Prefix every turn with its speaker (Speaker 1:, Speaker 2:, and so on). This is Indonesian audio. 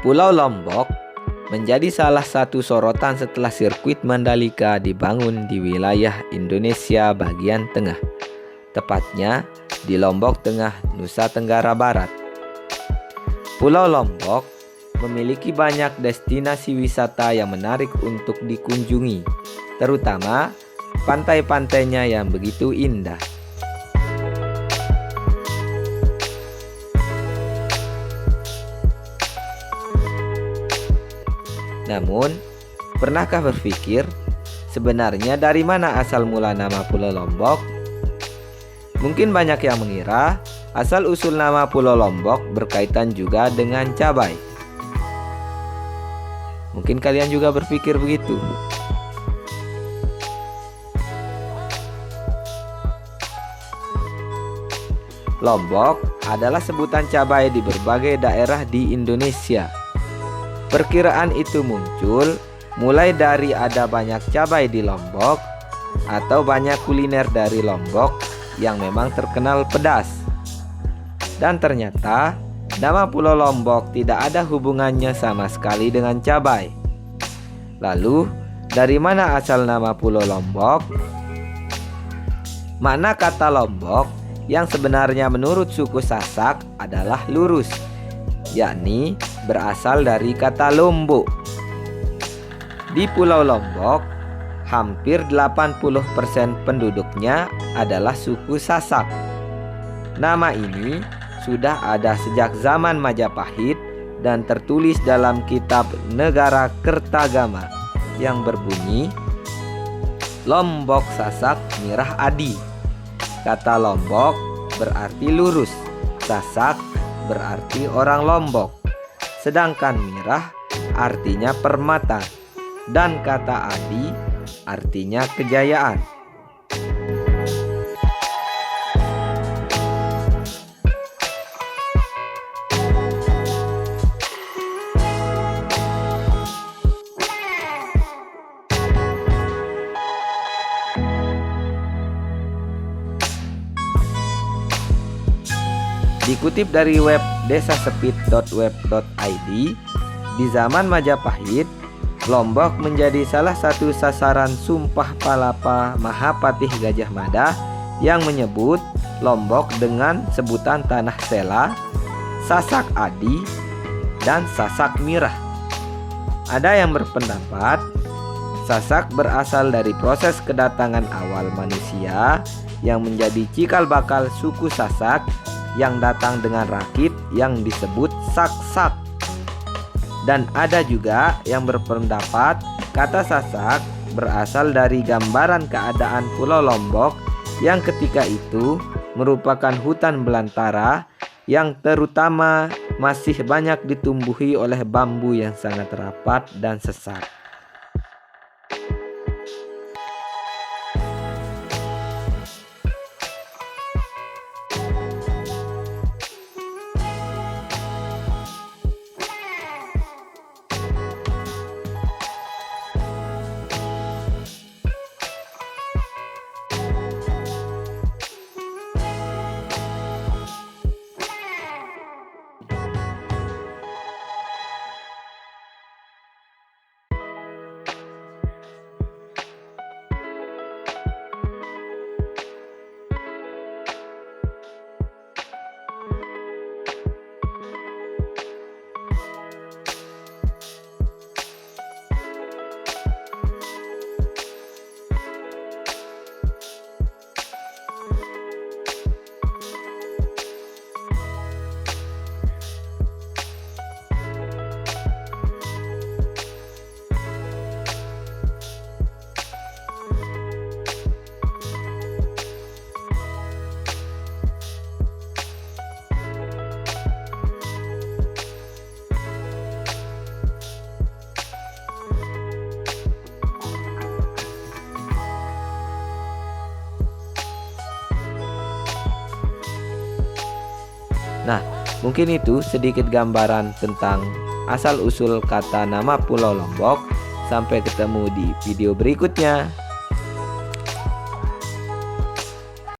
Speaker 1: Pulau Lombok menjadi salah satu sorotan setelah sirkuit Mandalika dibangun di wilayah Indonesia bagian tengah, tepatnya di Lombok Tengah, Nusa Tenggara Barat. Pulau Lombok memiliki banyak destinasi wisata yang menarik untuk dikunjungi, terutama pantai-pantainya yang begitu indah. Namun, pernahkah berpikir sebenarnya dari mana asal mula nama Pulau Lombok? Mungkin banyak yang mengira asal-usul nama Pulau Lombok berkaitan juga dengan cabai. Mungkin kalian juga berpikir begitu. Lombok adalah sebutan cabai di berbagai daerah di Indonesia. Perkiraan itu muncul mulai dari ada banyak cabai di Lombok atau banyak kuliner dari Lombok yang memang terkenal pedas. Dan ternyata nama Pulau Lombok tidak ada hubungannya sama sekali dengan cabai. Lalu, dari mana asal nama Pulau Lombok? Makna kata Lombok yang sebenarnya menurut suku Sasak adalah lurus, yakni berasal dari kata lombok. Di Pulau Lombok, hampir 80% penduduknya adalah suku Sasak. Nama ini sudah ada sejak zaman Majapahit dan tertulis dalam kitab Negara Kertagama yang berbunyi Lombok Sasak Mirah Adi. Kata Lombok berarti lurus, Sasak berarti orang Lombok, sedangkan Mirah artinya permata, dan kata Adi artinya kejayaan. Dikutip dari web desasepit.web.id, di zaman Majapahit, Lombok menjadi salah satu sasaran sumpah palapa Mahapatih Gajah Mada yang menyebut Lombok dengan sebutan Tanah Sela, Sasak Adi, dan Sasak Mirah. Ada yang berpendapat Sasak berasal dari proses kedatangan awal manusia yang menjadi cikal bakal suku Sasak yang datang dengan rakit yang disebut sak-sak. Dan ada juga yang berpendapat kata Sasak berasal dari gambaran keadaan Pulau Lombok yang ketika itu merupakan hutan belantara yang terutama masih banyak ditumbuhi oleh bambu yang sangat rapat dan sesat. Nah, mungkin itu sedikit gambaran tentang asal-usul kata nama Pulau Lombok. Sampai ketemu di video berikutnya.